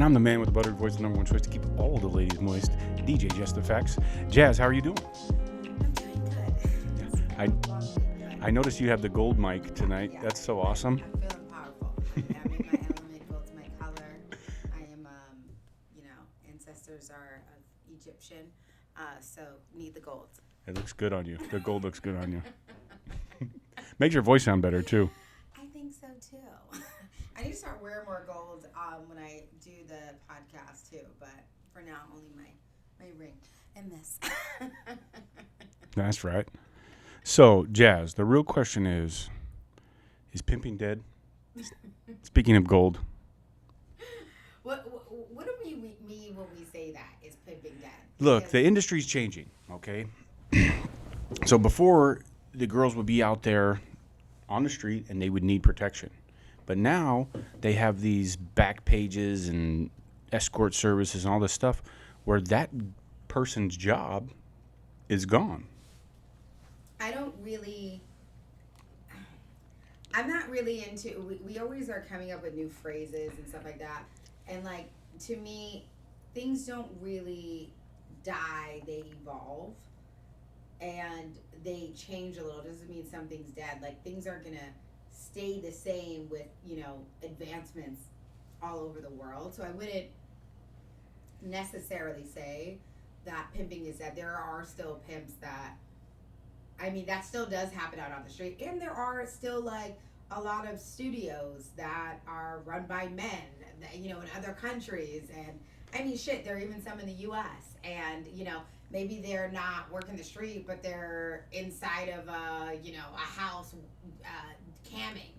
I'm the man with the buttered voice, the number one choice to keep all the ladies moist, DJ Just Effects. Jazz, how are you doing? I'm doing good. I noticed you have the gold mic tonight. Yeah. That's so awesome. I'm feeling powerful. I'm in my element, gold's my color. I am, ancestors are of Egyptian, so need the gold. It looks good on you. The gold looks good on you. Makes your voice sound better, too. I think so, too. I need to start wearing more gold when I do the podcast, too. But for now, only my ring and this. That's right. So, Jazz, the real question is Pimping Dead? Speaking of gold. What do we mean when we say that? Is Pimping Dead? Look, the industry's changing, okay? So before, the girls would be out there on the street and they would need protection. But now they have these back pages and escort services and all this stuff where that person's job is gone. I'm not really into, we always are coming up with new phrases and stuff like that. And like, to me, things don't really die, they evolve. And they change a little. It doesn't mean something's dead. Like, things are gonna stay the same with, advancements all over the world. So I wouldn't necessarily say that pimping is dead. There are still pimps that still does happen out on the street. And there are still, like, a lot of studios that are run by men, in other countries. And, there are even some in the U.S. And, maybe they're not working the street, but they're inside of a house camming,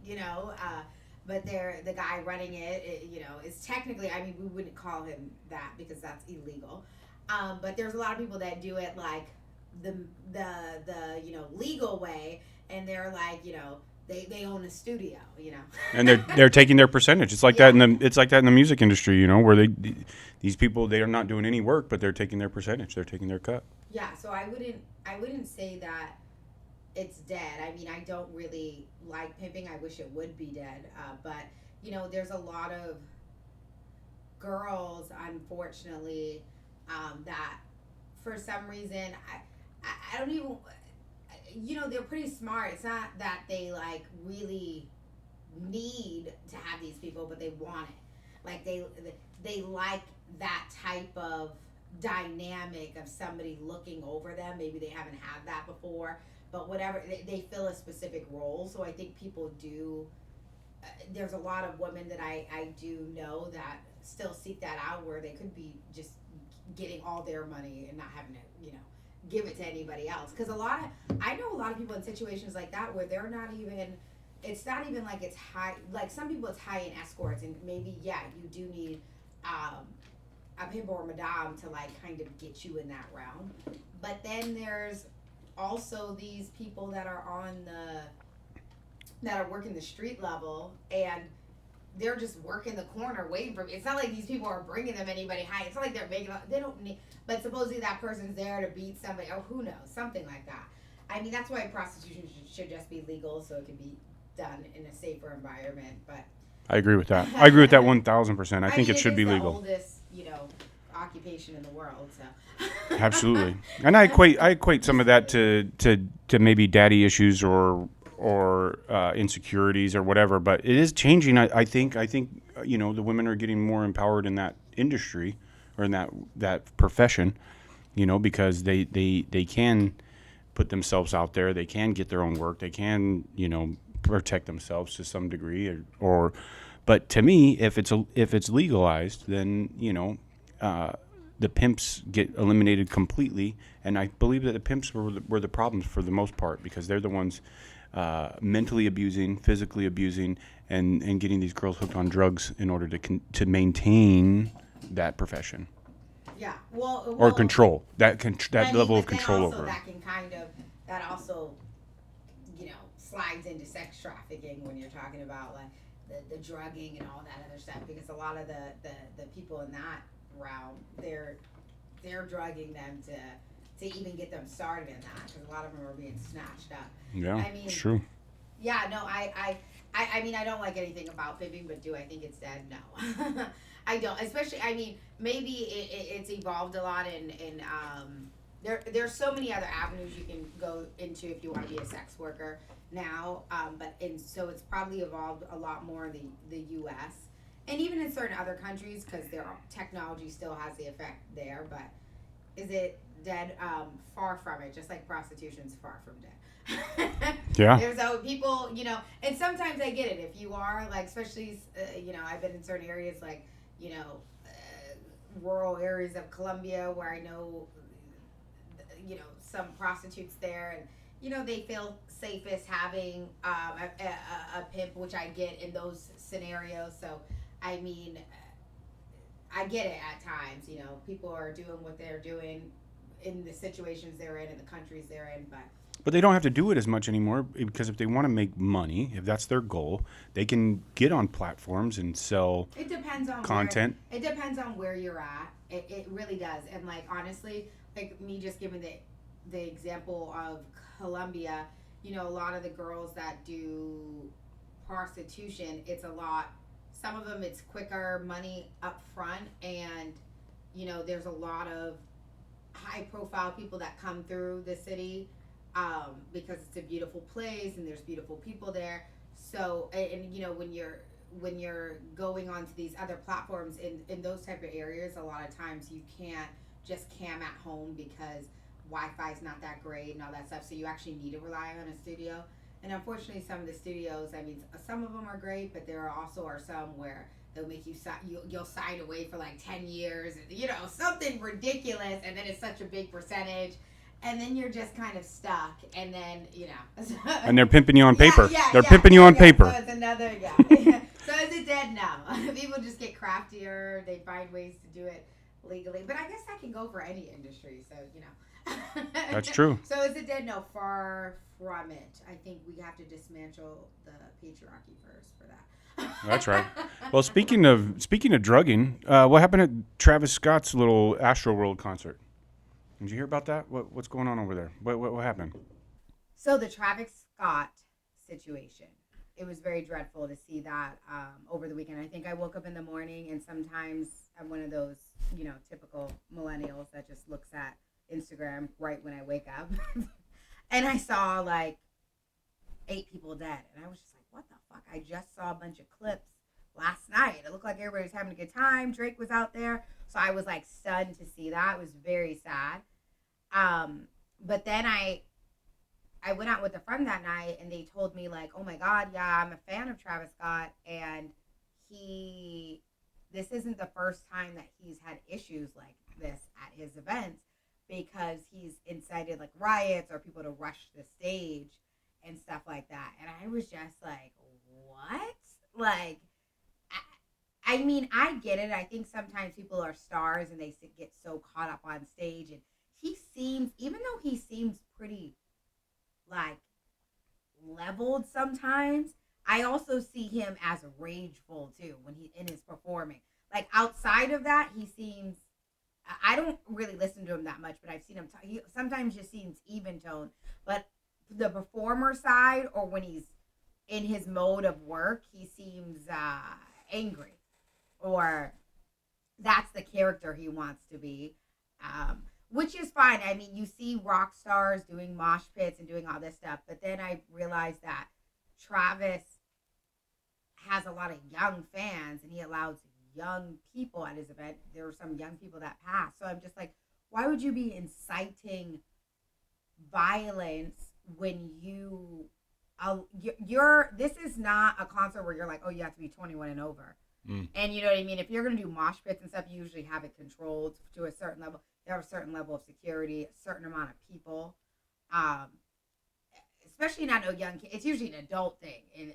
but they're the guy running it, is technically, we wouldn't call him that because that's illegal. But there's a lot of people that do it like the legal way, and they're like, they own a studio, And they're taking their percentage. It's like that in the music industry, where these people, they are not doing any work, but they're taking their percentage. They're taking their cut. Yeah, so I wouldn't say that it's dead. I don't really like pimping. I wish it would be dead. But there's a lot of girls, unfortunately, that for some reason I don't even. They're pretty smart. It's not that they like really need to have these people, but they want it. Like they like that type of dynamic of somebody looking over them. Maybe they haven't had that before, but whatever, they fill a specific role. So I think people do. There's a lot of women that I do know that still seek that out, where they could be just getting all their money and not having to, give it to anybody else. Because I know a lot of people in situations like that where they're not even, it's not even like it's high, like some people it's high-end escorts, and maybe, you do need a pimp or a madame to like kind of get you in that realm. But then there's also these people that are working the street level, and they're just working the corner waiting for me. It's not like these people are bringing them anybody high. It's not like they're making, they don't need, but supposedly that person's there to beat somebody, or who knows, something like that. That's why prostitution should just be legal, so it can be done in a safer environment. But I agree with that. I agree with that 1,000%. I think it should be legal. It's the oldest, occupation in the world, so. Absolutely. And I equate some of that to maybe daddy issues or insecurities or whatever, but it is changing. I think the women are getting more empowered in that industry or in that profession, because they can put themselves out there, they can get their own work, they can protect themselves to some degree, but to me, if it's legalized, then the pimps get eliminated completely, and I believe that the pimps were the problems for the most part, because they're the ones mentally abusing, physically abusing, and getting these girls hooked on drugs in order to maintain that profession. Yeah, well, or control that level of control over. That also, slides into sex trafficking when you're talking about like the drugging and all that other stuff, because a lot of the people in that realm, they're drugging them to even get them started in that, because a lot of them are being snatched up. Yeah, it's true. Yeah, no, I don't like anything about pimping, but do I think it's dead? No. I don't. Especially, I mean, maybe it's evolved a lot, and there's so many other avenues you can go into if you want to be a sex worker now. So it's probably evolved a lot more in the U.S. and even in certain other countries because their technology still has the effect there. But is it dead? Far from it. Just like prostitution's far from dead. Yeah. There's people, and sometimes I get it. If you are like, especially, I've been in certain areas like, rural areas of Colombia where I know, some prostitutes there, and they feel safest having a pimp, which I get in those scenarios. So, I mean, I get it at times. People are doing what they're doing in the situations they're in the countries they're in, But they don't have to do it as much anymore because if they want to make money, if that's their goal, they can get on platforms and sell it depends on content. It depends on where you're at. It really does. And like honestly, like me just giving the example of Colombia, a lot of the girls that do prostitution, it's a lot. Some of them it's quicker money up front, and there's a lot of high profile people that come through the city because it's a beautiful place and there's beautiful people there. So, and when you're going onto these other platforms in those type of areas, a lot of times you can't just cam at home because Wi-Fi is not that great and all that stuff. So you actually need to rely on a studio. And unfortunately, some of the studios, I mean, some of them are great, but there also are some where they'll make you'll sign away for like 10 years, and, something ridiculous, and then it's such a big percentage. And then you're just kind of stuck, and then And they're pimping you on paper. They're yeah, pimping you on paper. So it's another So is it dead now? People just get craftier. They find ways to do it legally. But I guess that can go for any industry. So That's true. So is it dead? No, far from it. I think we have to dismantle the patriarchy first for that. That's right. Well, speaking of drugging, what happened at Travis Scott's little Astroworld concert? Did you hear about that? What's going on over there? What happened? So the Travis Scott situation, it was very dreadful to see that over the weekend. I think I woke up in the morning, and sometimes I'm one of those, typical millennials that just looks at Instagram right when I wake up. And I saw like 8 people dead. And I was just like, what the fuck? I just saw a bunch of clips last night. It looked like everybody was having a good time. Drake was out there. So I was like stunned to see that. It was very sad. But then I went out with a friend that night, and they told me like, oh my God, yeah, I'm a fan of Travis Scott, and this isn't the first time that he's had issues like this at his events, because he's incited like riots or people to rush the stage and stuff like that. And I was just like, what? Like, I mean, I get it. I think sometimes people are stars and they get so caught up on stage, and he seems, even though he seems pretty like leveled sometimes, I also see him as rageful too when he in his performing. Like outside of that, he seems, I don't really listen to him that much, but I've seen him he sometimes just seems even tone. But the performer side, or when he's in his mode of work, he seems angry, or that's the character he wants to be. Which is fine. I mean, you see rock stars doing mosh pits and doing all this stuff, but then I realized that Travis has a lot of young fans, and he allows young people at his event. There were some young people that passed. So I'm just like, why would you be inciting violence when this is not a concert where you're like, oh, you have to be 21 and over. And you know what I mean? If you're going to do mosh pits and stuff, you usually have it controlled to a certain level. You have a certain level of security, a certain amount of people. Especially not no young kids. It's usually an adult thing. And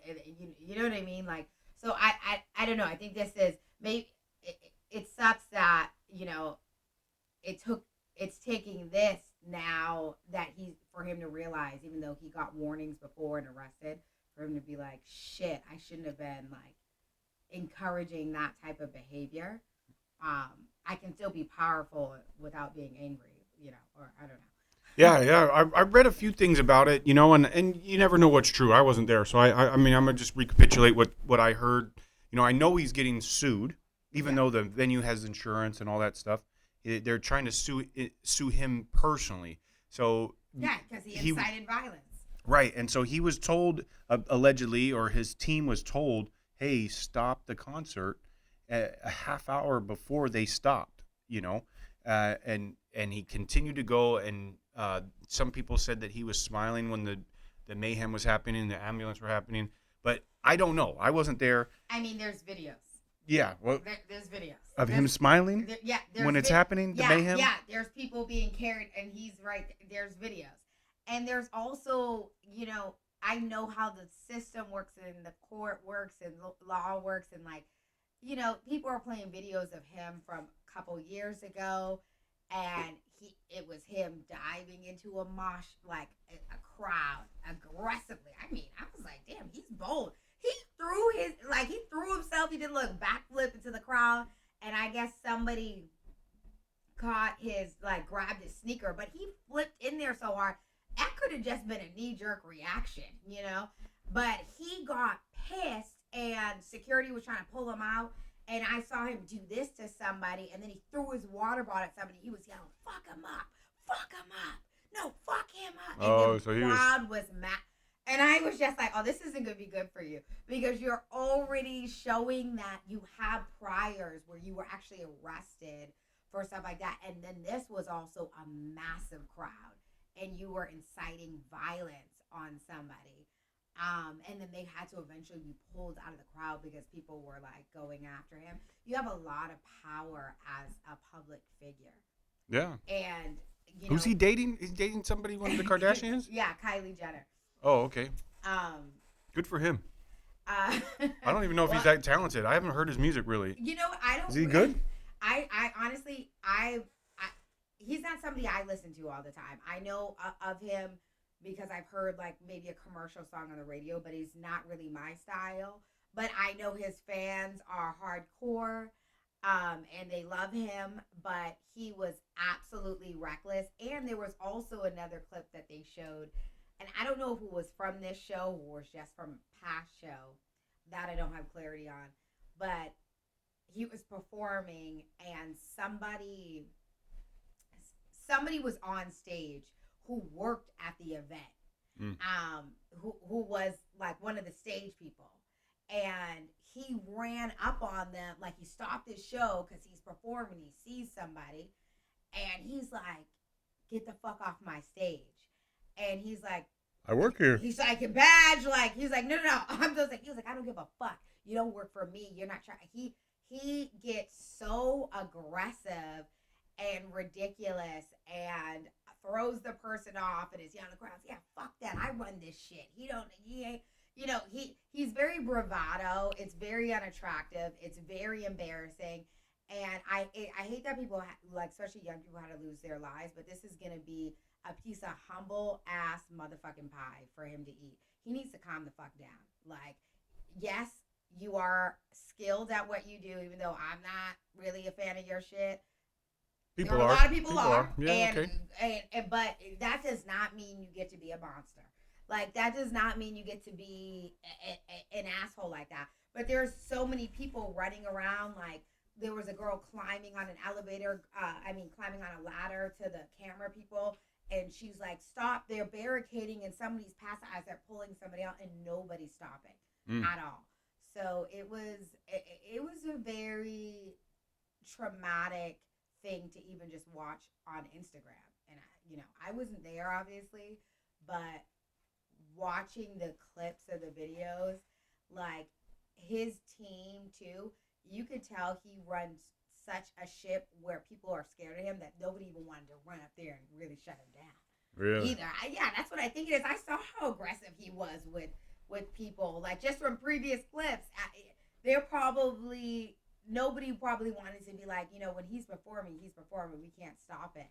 you know what I mean? Like, so I don't know. I think this is, maybe it sucks that, it's taking this now that for him to realize, even though he got warnings before and arrested, for him to be like, shit, I shouldn't have been like encouraging that type of behavior. I can still be powerful without being angry, or I don't know. Yeah. I read a few things about it, and you never know what's true. I wasn't there, so I mean, I'm gonna just recapitulate what I heard. I know he's getting sued, even though the venue has insurance and all that stuff. They're trying to sue him personally. So Yeah, because he incited violence. Right, and so he was told, allegedly, or his team was told, "Hey, stop the concert," a half hour before they stopped. And he continued to go, and some people said that he was smiling when the mayhem was happening, the ambulance were happening, but I don't know. I wasn't there. I mean, there's videos. Yeah, well, there's videos of him smiling. When it's happening, the mayhem. Yeah, there's people being carried, and he's right. There's videos, and there's also, I know how the system works and the court works and law works, and people are playing videos of him from a couple years ago, and it was him diving into a mosh, like a crowd aggressively. I mean, I was like, damn, he's bold. He threw himself. He did a little backflip into the crowd, and I guess somebody caught grabbed his sneaker, but he flipped in there so hard. That could have just been a knee-jerk reaction, But he got pissed, and security was trying to pull him out, and I saw him do this to somebody, and then he threw his water bottle at somebody. He was yelling, "Fuck him up! Fuck him up! No, fuck him up!" And the crowd was mad. And I was just like, oh, this isn't going to be good for you, because you're already showing that you have priors where you were actually arrested for stuff like that. And then this was also a massive crowd, and you were inciting violence on somebody. And then they had to eventually be pulled out of the crowd because people were going after him. You have a lot of power as a public figure. Yeah. And who's he dating? He's dating somebody, one of the Kardashians? Yeah, Kylie Jenner. Oh, okay. Good for him. I don't even know if he's that talented. I haven't heard his music really. I don't. Is he good? I honestly, he's not somebody I listen to all the time. I know of him because I've heard maybe a commercial song on the radio, but he's not really my style. But I know his fans are hardcore, and they love him. But he was absolutely reckless. And there was also another clip that they showed. And I don't know if it was from this show or was just from a past show. That I don't have clarity on. But he was performing, and somebody was on stage who worked at the event. Who was one of the stage people. And he ran up on them, he stopped his show because he's performing. He sees somebody, and he's like, "Get the fuck off my stage." And he's like, "I work here." He's like, "A badge." He's like, "No. I'm just he was like, "I don't give a fuck. You don't work for me. You're not trying." He gets so aggressive and ridiculous and throws the person off and is yelling at the crowd. Yeah, fuck that. I run this shit. He's very bravado. It's very unattractive. It's very embarrassing. And I hate that people, especially young people, had to lose their lives. But this is going to be a piece of humble ass motherfucking pie for him to eat. He needs to calm the fuck down. Yes, you are skilled at what you do, even though I'm not really a fan of your shit. A lot of people are. Yeah, and but that does not mean you get to be a monster. That does not mean you get to be an asshole like that. But there's so many people running around. There was a girl climbing on an elevator, climbing on a ladder to the camera people. And she's like, "Stop, they're barricading and somebody's passing," as they're pulling somebody out, and nobody's stopping at all. So it was a very traumatic thing to even just watch on Instagram. And I wasn't there obviously, but watching the clips of the videos, his team too, you could tell he runs such a ship where people are scared of him that nobody even wanted to run up there and really shut him down. Really? Either. Yeah, that's what I think it is. I saw how aggressive he was with people. Just from previous clips, nobody probably wanted to be when he's performing, we can't stop it.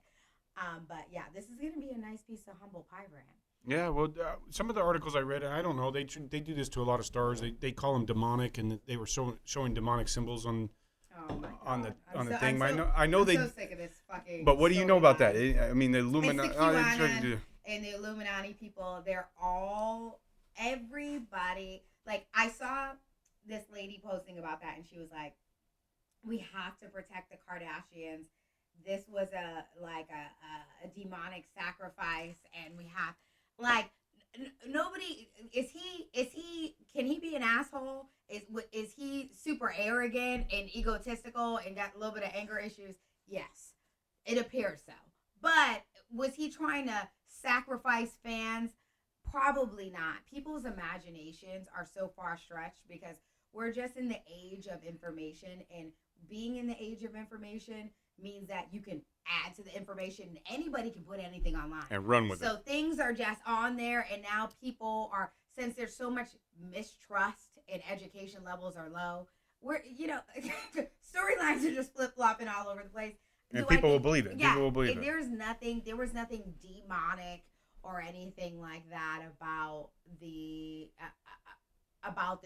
But yeah, this is going to be a nice piece of humble pie for him. Yeah, well, some of the articles I read, I don't know, they do this to a lot of stars. They call them demonic, and they were showing demonic symbols on the thing. I know I'm so sick of this fucking. But what do you know about that? The Illuminati and the Illuminati people, they're all everybody. I saw this lady posting about that, and she was like, we have to protect the Kardashians. This was a demonic sacrifice, and we have like nobody is he can he be an asshole? Is he super arrogant and egotistical and got a little bit of anger issues? Yes, it appears so. But was he trying to sacrifice fans? Probably not. People's imaginations are so far stretched because we're just in the age of information, and being in the age of information means that you can add to the information and anybody can put anything online and run with it. so things are just on there, and now people are, since there's so much mistrust and education levels are low, we're storylines are just flip-flopping all over the place. And people will believe it. Yeah, people will believe it. there was nothing demonic or anything like that about the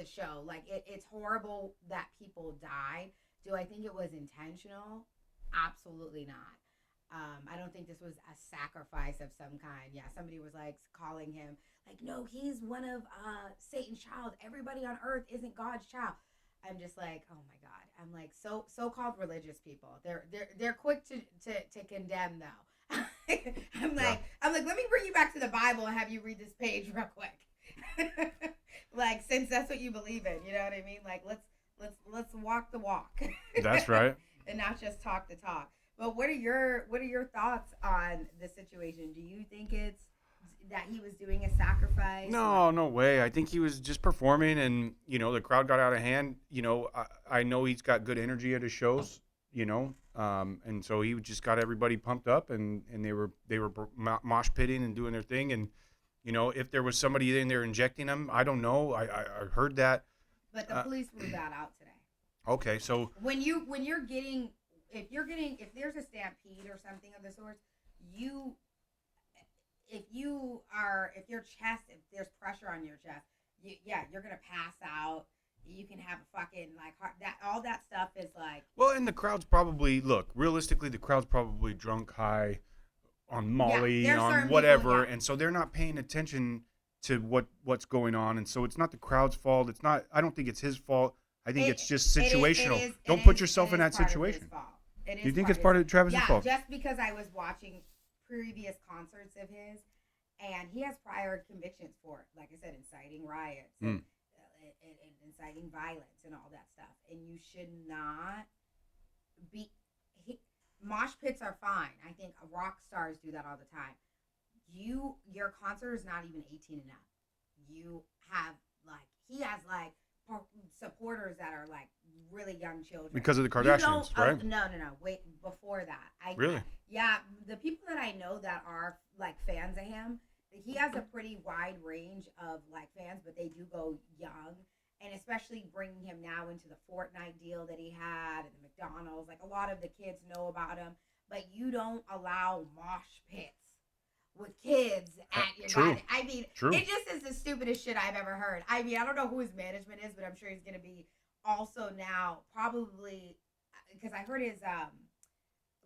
show. Like it's horrible that people died. Do I think it was intentional? Absolutely not. I don't think this was a sacrifice of some kind. Yeah, somebody was like calling him like, no, he's one of Satan's child. Everybody on earth isn't God's child. I'm just like, oh my God. I'm like, so-called religious people. They're quick to condemn though. I'm like, let me bring you back to the Bible and have you read this page real quick. Like, since that's what you believe in, you know what I mean? Like, let's walk the walk. That's right. And not just talk the talk. But what are your thoughts on the situation? Do you think it's that he was doing a sacrifice? No way. I think he was just performing, and the crowd got out of hand. I know he's got good energy at his shows. And so he just got everybody pumped up, and they were mosh pitting and doing their thing. And if there was somebody in there injecting him, I don't know. I heard that. But the police ruled that out today. Okay, so when if there's a stampede or something of the sort, if there's pressure on your chest, you're gonna pass out. You can have a fucking heart, that all that stuff is like. Well, and the crowd's probably realistically, the crowd's probably drunk, high, on Molly, on whatever, and so they're not paying attention to what's going on, and so it's not the crowd's fault. It's not. I don't think it's his fault. I think it's just situational. Don't put yourself in that situation. Do you think it's part of Travis's fault? Yeah, just because I was watching previous concerts of his, and he has prior convictions for, like I said, inciting riots and inciting violence and all that stuff. And you should not be. Mosh pits are fine. I think rock stars do that all the time. Your concert is not even 18 and up. You have he has supporters that are really young children because of the Kardashians, right? No. Wait, before that, really? Yeah, the people that I know that are fans of him, he has a pretty wide range of fans, but they do go young, and especially bringing him now into the Fortnite deal that he had and the McDonald's. A lot of the kids know about him, but you don't allow mosh pits with kids at your body. I mean, it just is the stupidest shit I've ever heard. I mean, I don't know who his management is, but I'm sure he's going to be also now probably, because I heard his,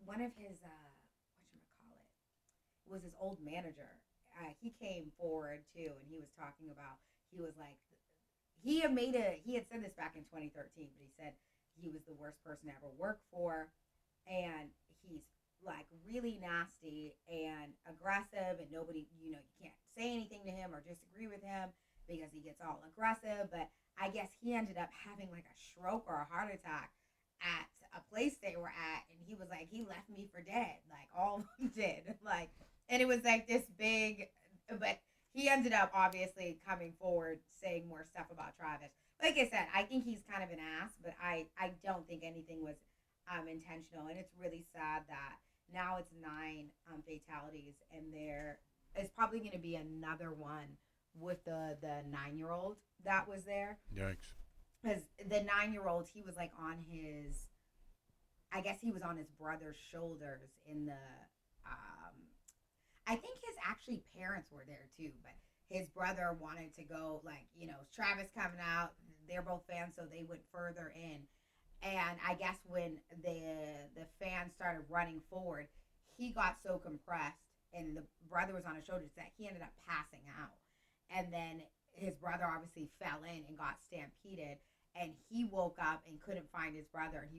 one of his, whatchamacallit, was his old manager. He came forward too, and he was talking about, he was like, he had said this back in 2013, but he said he was the worst person to ever work for, and he's really nasty and aggressive, and nobody, you can't say anything to him or disagree with him because he gets all aggressive. But I guess he ended up having a stroke or a heart attack at a place they were at, and he was like, he left me for dead, all of them did, and it was this big, but he ended up obviously coming forward saying more stuff about Travis. Like I said, I think he's kind of an ass, but I don't think anything was intentional, and it's really sad that now it's 9 fatalities, and there is probably going to be another one with the 9-year-old that was there. Yikes. Because the 9-year-old, he was on his, I guess he was on his brother's shoulders in the, I think his actually parents were there too, but his brother wanted to go, Travis coming out, they're both fans, so they went further in. And I guess when the fans started running forward, he got so compressed, and the brother was on his shoulders, that he ended up passing out. And then his brother obviously fell in and got stampeded. and he woke up and couldn't find his brother, and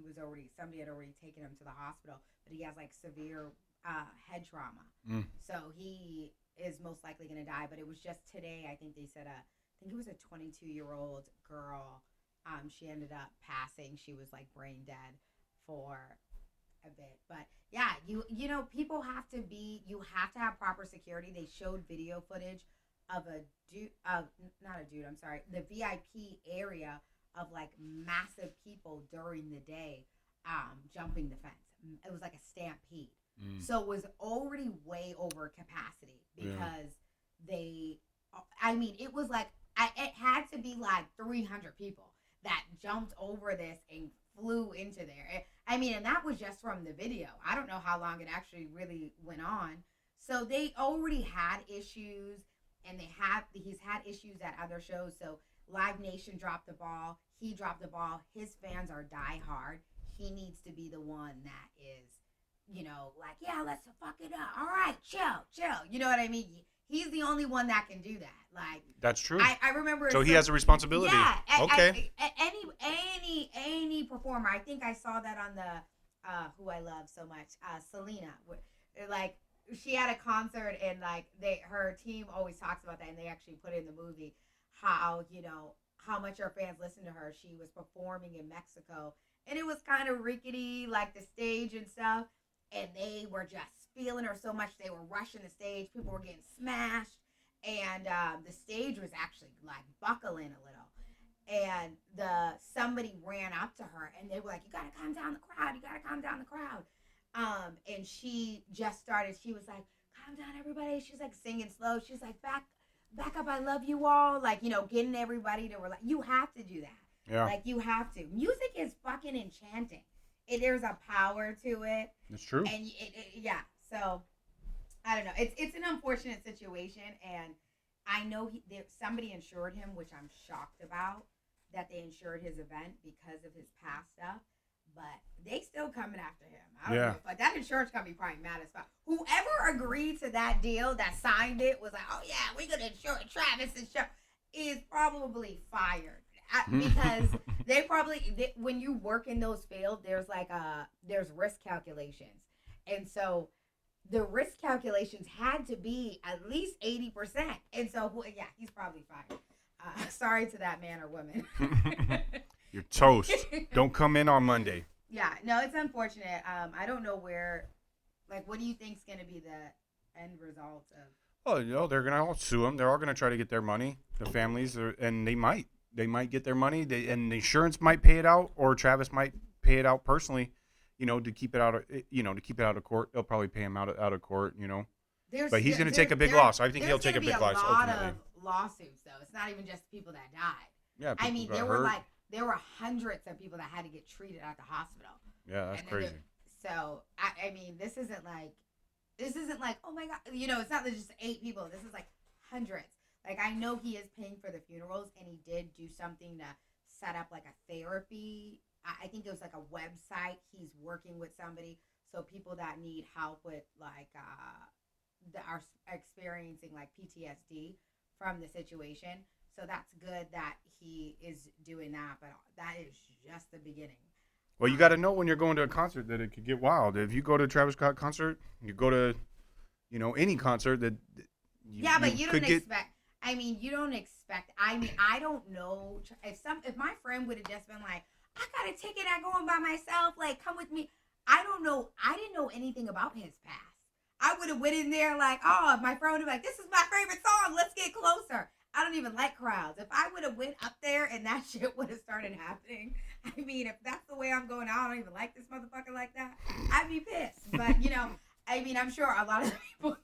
somebody had already taken him to the hospital, but he has like severe head trauma. So he is most likely going to die. But it was just today, I think they said I think it was a 22-year-old girl. She ended up passing. She was like brain dead for a bit. But yeah, you know, people have to you have to have proper security. They showed video footage of the VIP area of like massive people during the day jumping the fence. It was like a stampede. So it was already way over capacity because it was like, it had to be like 300 people that jumped over this and flew into there. And that was just from the video. I don't know how long it actually really went on. So they already had issues, and he's had issues at other shows. So Live Nation dropped the ball. He dropped the ball. His fans are diehard. He needs to be the one that is, like, yeah, let's fuck it up. All right, chill. You know what I mean? He's the only one that can do that. Like, that's true. I remember. So he has a responsibility. Yeah. Okay. Any performer. I think I saw that on the who I love so much, Selena. Like, she had a concert, and like her team always talks about that, and they actually put it in the movie how much her fans listen to her. She was performing in Mexico, and it was kind of rickety, like the stage and stuff. And they were just feeling her so much. They were rushing the stage. People were getting smashed. And the stage was actually like buckling a little. And somebody ran up to her, and they were like, you got to calm down the crowd. And she just started. She was like, calm down, everybody. She's like singing slow. She's like, back up. I love you all. Like, getting everybody to relax. You have to do that. Yeah. Like, you have to. Music is fucking enchanting. There's a power to it. It's true. And so I don't know. It's an unfortunate situation, and I know somebody insured him, which I'm shocked about that they insured his event because of his past stuff. But they still coming after him. I don't know. But that insurance company probably mad as fuck. Whoever agreed to that deal, that signed it, was like, oh yeah, we're gonna insure Travis's show, is probably fired. Because when you work in those fields, there's risk calculations, and so the risk calculations had to be at least 80%, and so yeah, he's probably fired. Sorry to that man or woman. You're toast. Don't come in on Monday. Yeah, no, it's unfortunate. I don't know what do you think's gonna be the end result of? Oh, they're gonna all sue him. They're all gonna try to get their money. The families and they might. They might get their money, and the insurance might pay it out, or Travis might pay it out personally, to keep it out of court. They'll probably pay him out of court, But he's going to take a big loss. I think he'll take a big loss ultimately. There's going to be a lot of lawsuits, though. It's not even just people that died. Yeah, there were hundreds of people that had to get treated at the hospital. Yeah, that's crazy. So this isn't like, oh my God, it's not just 8 people. This is like hundreds. Like, I know he is paying for the funerals, and he did do something to set up, like, a therapy. I think it was, like, a website. He's working with somebody. So people that need help with, like, that are experiencing, like, PTSD from the situation. So that's good that he is doing that. But that is just the beginning. Well, you got to know when you're going to a concert that it could get wild. If you go to a Travis Scott concert, you go to, any concert that you don't expect. You don't expect. I don't know if my friend would have just been like, I got a ticket, I'm going by myself, like, come with me. I don't know. I didn't know anything about his past. I would have went in there like, oh, my friend would be like, this is my favorite song, let's get closer. I don't even like crowds. If I would have went up there and that shit would have started happening, if that's the way I'm going out, I don't even like this motherfucker like that, I'd be pissed. But I'm sure a lot of people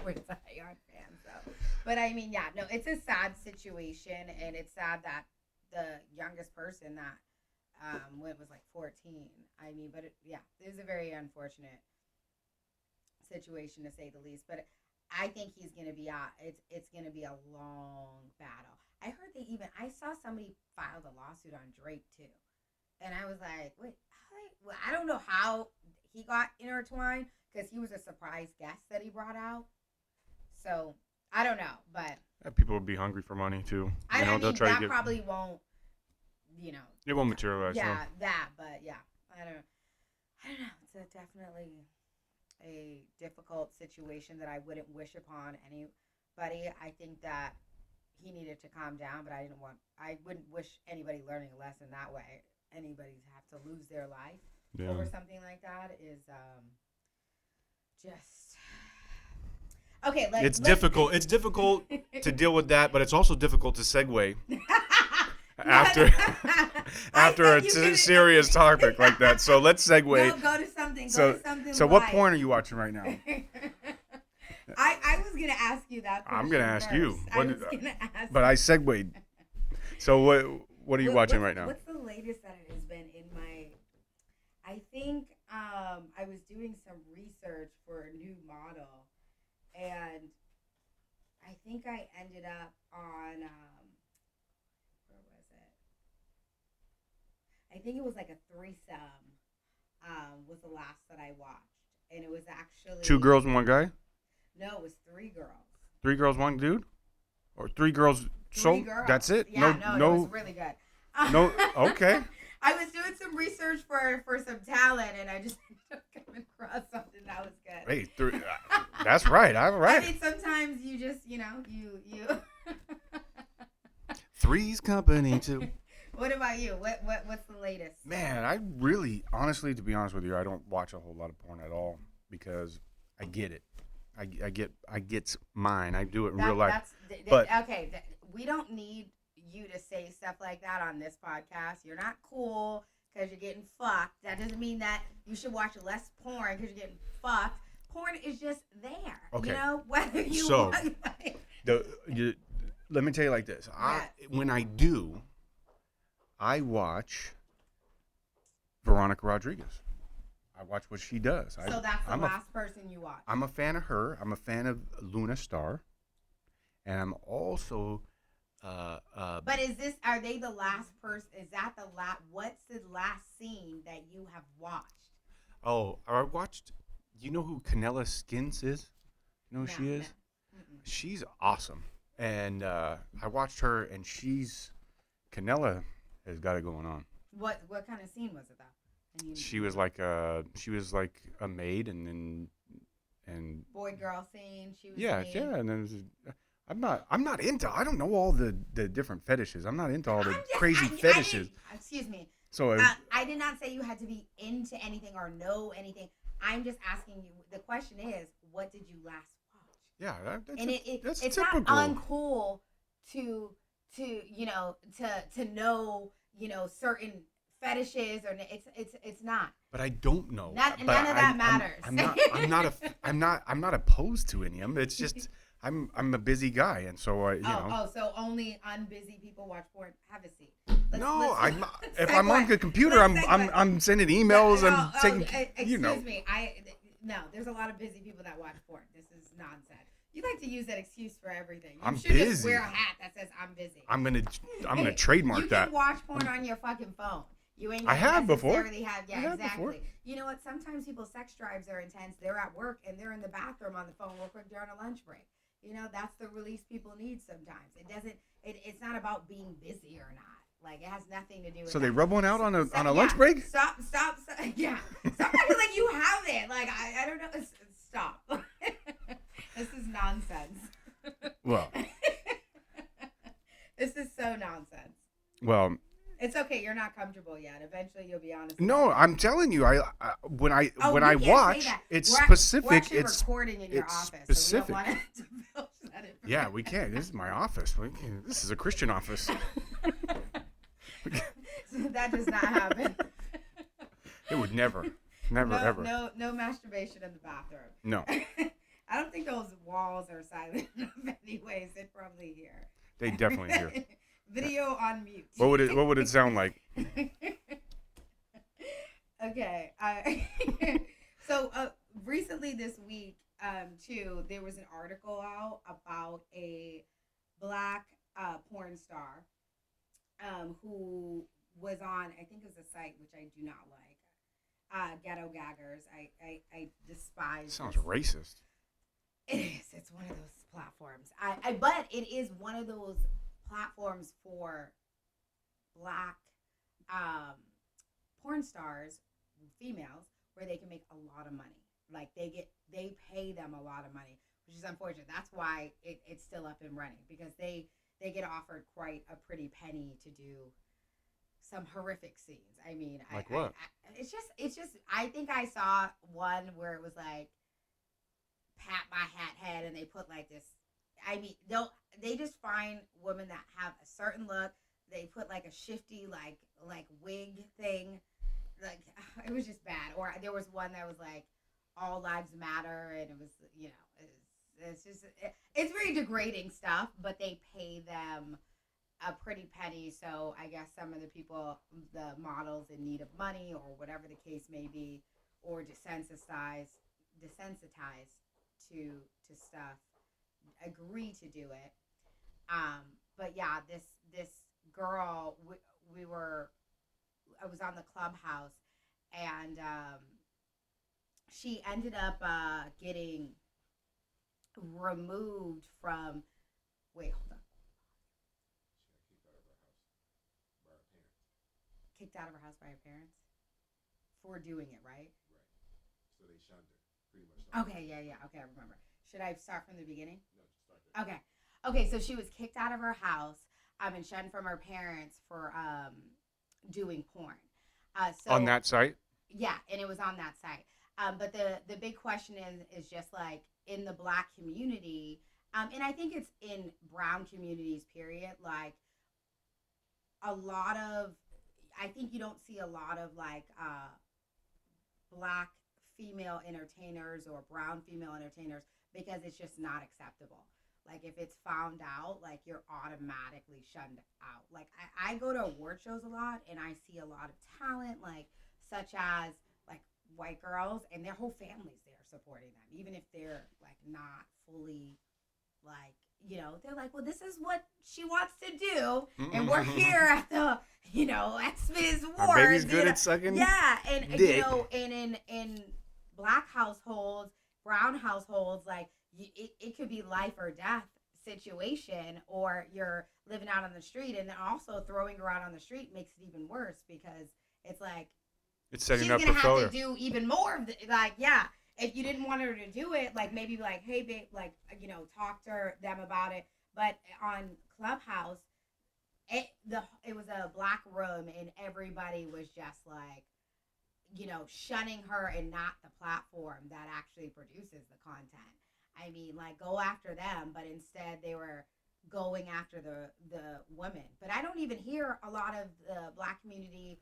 were diehard fans, though. But it's a sad situation, and it's sad that the youngest person that went was like 14. But it is a very unfortunate situation, to say the least. But I think he's gonna be it's gonna be a long battle. I heard I saw somebody filed a lawsuit on Drake too, and I was like, wait, I don't know how he got intertwined, because he was a surprise guest that he brought out. So I don't know, but people will be hungry for money too. They'll try that to probably won't you know. It won't materialize. Yeah, No. that. But yeah, I don't know. It's definitely a difficult situation that I wouldn't wish upon anybody. I think that he needed to calm down, but I wouldn't wish anybody learning a lesson that way. Anybody have to lose their life over something like that is just okay. It's difficult. It's difficult to deal with that, but it's also difficult to segue after after a serious topic like that. So let's segue. No, go to something. So what porn are you watching right now? I was gonna ask you that question. I'm gonna ask you. But you. I segued. So what are you watching right now? What's the latest that it has been in my? I think I was doing some research for a new model, and I think I ended up on where was it? I think it was like a threesome. Was the last that I watched, and it was actually 2 girls and 1 guy? No, it was 3 girls. 3 girls, 1 dude? Or 3 girls? 3 girls. That's it? Yeah, no, it was really good. No, okay. I was doing some research for some talent, and I just came across something that was good. Hey, that's right. All right. I mean, sometimes you just, you Three's company too. What about you? What's the latest? Man, I really, honestly, to be honest with you, I don't watch a whole lot of porn at all because I get it. I get mine. I do it in real life. Okay. We don't need you to say stuff like that on this podcast. You're not cool because you're getting fucked. That doesn't mean that you should watch less porn because you're getting fucked. Porn is just there. Okay. You know, whether you So, want. let me tell you like this. Yes. When I do, I watch Veronica Rodriguez. I watch what she does. So that's the last person you watch. I'm a fan of her. I'm a fan of Luna Star, and I'm also. But are they the last person? Is that the last? What's the last scene that you have watched? Oh, I watched. You know who Canella Skins is? You know who she is? No. She's awesome, and I watched her, and Canella has got it going on. What kind of scene was it though? She was like a maid, and boy girl scene. She was yeah, and then I'm not into. I don't know all the different fetishes. I'm not into all the crazy fetishes. Excuse me. So I did not say you had to be into anything or know anything. I'm just asking you. The question is, what did you last watch? Yeah, that's it's typical. not uncool to know certain fetishes or it's not. But I don't know. None of that matters. I'm not opposed to any of them. It's just I'm a busy guy, and so you know. Oh, so only unbusy people watch porn. Have a seat. If I'm on the computer, I'm sending emails and taking. Excuse me. No, there's a lot of busy people that watch porn. This is nonsense. You like to use that excuse for everything. You should busy. Just wear a hat that says I'm busy. I'm gonna trademark that. You can watch porn on your fucking phone. You ain't. I have before. Yeah, exactly. You know what? Sometimes people's sex drives are intense. They're at work and they're in the bathroom on the phone real quick during a lunch break. You know, that's the release people need sometimes. It's not about being busy or not. Like, it has nothing to do with So that. they rub one out on a lunch break? Stop. Yeah. Stop acting like you have it. Like, I don't know. Stop. This is nonsense. Well. This is so nonsense. Well. It's okay. You're not comfortable yet. Eventually, you'll be honest. No, I'm telling you. When I watch, it's specific. We're actually recording in your office. Specific. So we don't want to divulge that information. Yeah, we can. This is my office. This is a Christian office. So that does not happen. It would never, ever. No masturbation in the bathroom. No. I don't think those walls are silent enough anyways. They'd probably hear. They definitely hear. Video on mute. What would it sound like? Okay. So recently this week, too, there was an article out about a black porn star who was on, I think it was a site which I do not like, Ghetto Gaggers. I despise. Sounds racist. It is. It's one of those platforms. But it is one of those platforms for black um, porn stars, females, where they can make a lot of money. Like they pay them a lot of money, which is unfortunate. That's why it's still up and running, because they get offered quite a pretty penny to do some horrific scenes. I mean, Like what? it's just. I think I saw one where it was like pat my hat head, and they put like this. I mean, they just find women that have a certain look. They put like a shifty like wig thing. Like it was just bad. Or there was one that was like all lives matter, and it was it's just it's very degrading stuff. But they pay them a pretty penny. So I guess some of the people, the models in need of money or whatever the case may be, or desensitized to stuff, agree to do it. But yeah, this girl, we were, I was on the Clubhouse, and she ended up getting removed from. Wait, hold on. Kicked out of her house by her parents for doing it, right? Right. So they shunned her, pretty much. Okay, yeah. Okay, I remember. Should I start from the beginning? No, just start there. Okay. Okay, so she was kicked out of her house and shunned from her parents for doing porn. So On that site? yeah, and it was on that site. But the big question is just like in the Black community, and I think it's in brown communities, period. Like a lot of, I think you don't see a lot of like Black female entertainers or brown female entertainers, because it's just not acceptable. Like if it's found out, like you're automatically shunned out. Like I go to award shows a lot, and I see a lot of talent, like such as like white girls, and their whole families there supporting them, even if they're like not fully like, they're like, well, this is what she wants to do, and we're here at the ItsMii Our awards. baby's good at sucking. Yeah, and dick. and in Black households, brown households, like it could be life or death situation, or you're living out on the street, and then also throwing her out on the street makes it even worse, because it's like It's setting she's up gonna for have failure. to do even more of like, yeah, if you didn't want her to do it, like maybe like, hey babe, like talk to them about it. But on Clubhouse, it was a Black room, and everybody was just like, shunning her, and not the platform that actually produces the content. I mean, like, go after them, but instead they were going after the women. But I don't even hear a lot of the Black community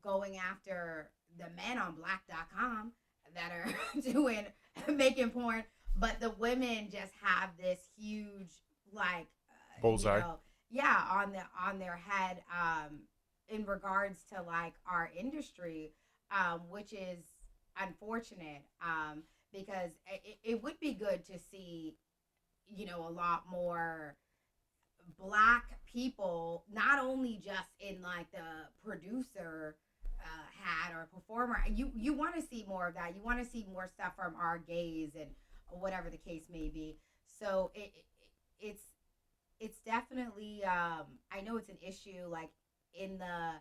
going after the men on black.com that are making porn. But the women just have this huge, like, Bullseye. Yeah, on their head, in regards to like our industry, which is unfortunate, because it would be good to see, a lot more Black people, not only just in like the producer hat or performer. You want to see more of that. You want to see more stuff from our gays, and whatever the case may be. So it's definitely, I know it's an issue like in the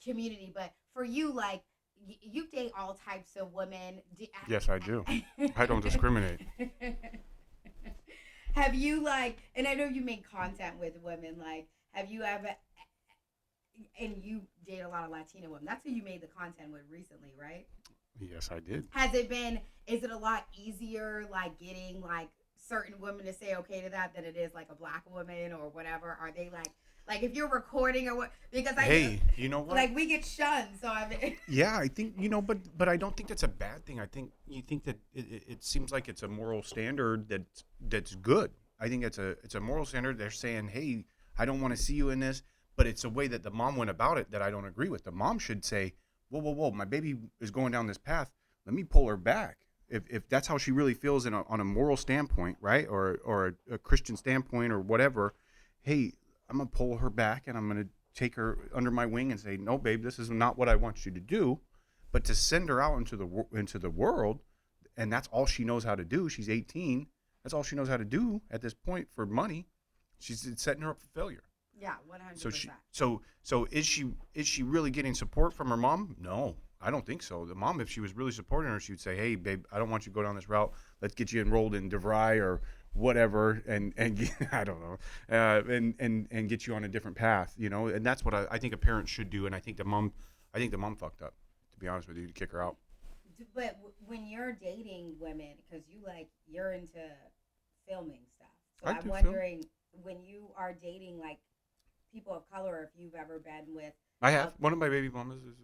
community, but for you, like, you date all types of women. Yes, I do. I don't discriminate. Have you, like, and I know you make content with women, like, have you ever, and you date a lot of Latina women, that's who you made the content with recently, right? Yes, I did. Is it a lot easier, like, getting like certain women to say okay to that than it is like a Black woman or whatever? Are they like if you're recording or what? Because you know what? Like, we get shunned, so I mean. Yeah, I think, but I don't think that's a bad thing. I think you think that it seems like it's a moral standard that's good. I think it's a moral standard. They're saying, hey, I don't want to see you in this, but it's a way that the mom went about it that I don't agree with. The mom should say, whoa, my baby is going down this path. Let me pull her back. If that's how she really feels on a moral standpoint, right, or a Christian standpoint or whatever, hey, I'm gonna pull her back, and I'm gonna take her under my wing and say, no, babe, this is not what I want you to do. But to send her out into the world, and that's all she knows how to do. She's 18. That's all she knows how to do at this point for money. She's setting her up for failure. Yeah, 100%. So is she really getting support from her mom? No, I don't think so. The mom, if she was really supporting her, she would say, "Hey, babe, I don't want you to go down this route. Let's get you enrolled in DeVry or whatever, and I don't know, and get you on a different path, you know." And that's what I think a parent should do. And I think the mom fucked up, to be honest with you, to kick her out. But when you're dating women, because you're into filming stuff, so I I'm do film. wondering when you are dating like people of color, if you've ever been with. I have one of my baby mamas is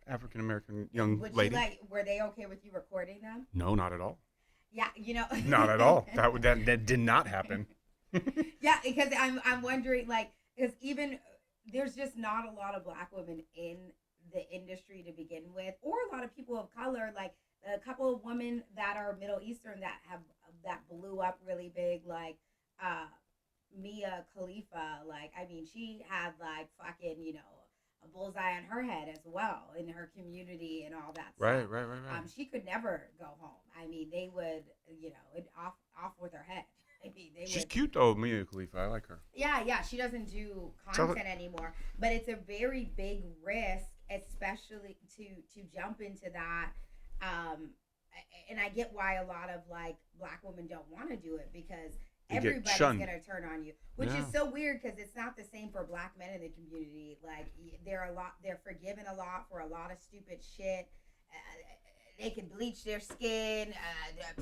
African American young Would lady. were they okay with you recording them? No, not at all. Yeah, Not at all. That did not happen. Yeah, because I'm wondering, like, because even there's just not a lot of black women in the industry to begin with, or a lot of people of color, like a couple of women that are Middle Eastern that blew up really big, like Mia Khalifa. Like, I mean, she had like fucking a bullseye on her head as well in her community and all that Right, stuff. right. She could never go home. I mean, they would, off with her head. I mean, She's would. cute though, Mia Khalifa. I like her. Yeah. She doesn't do content anymore, but it's a very big risk, especially to jump into that. And I get why a lot of like black women don't want to do it because everybody's gonna turn on you, which is so weird because it's not the same for black men in the community. Like they're forgiven a lot for a lot of stupid shit. They can bleach their skin,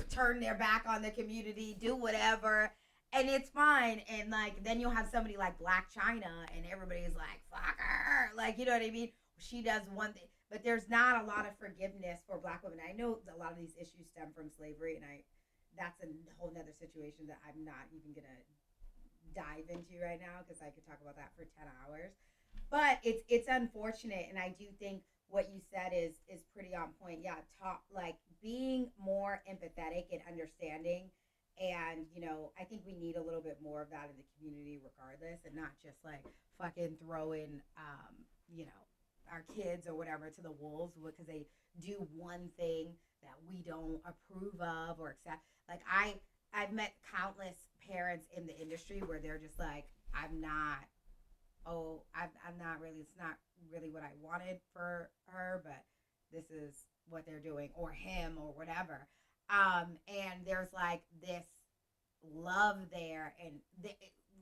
turn their back on the community, do whatever, and it's fine. And like then you'll have somebody like Black China, and everybody's like, "Fuck her," like, you know what I mean? She does one thing, but there's not a lot of forgiveness for black women. I know a lot of these issues stem from slavery, and that's a whole nother situation that I'm not even gonna dive into right now because I could talk about that for 10 hours. But it's unfortunate, and I do think what you said is pretty on point. Yeah, talk like being more empathetic and understanding, and I think we need a little bit more of that in the community, regardless, and not just like fucking throwing our kids or whatever to the wolves because they do one thing that we don't approve of or accept. Like I've met countless parents in the industry where they're just like, I'm not really, it's not really what I wanted for her, but this is what they're doing, or him, or whatever. And there's like this love there, and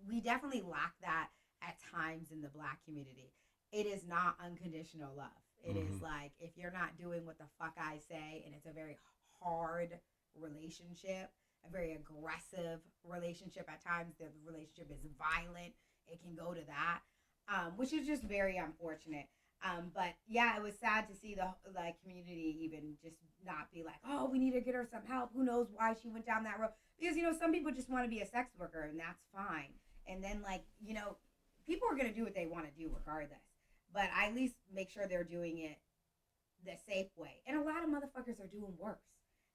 we definitely lack that at times in the black community. It is not unconditional love. It is like, if you're not doing what the fuck I say, and it's a very hard relationship, a very aggressive relationship at times. The relationship is violent. It can go to that, which is just very unfortunate. But yeah, it was sad to see the like community even just not be like, oh, we need to get her some help. Who knows why she went down that road? Because some people just want to be a sex worker, and that's fine. And then like people are gonna do what they want to do regardless. But I at least make sure they're doing it the safe way. And a lot of motherfuckers are doing worse.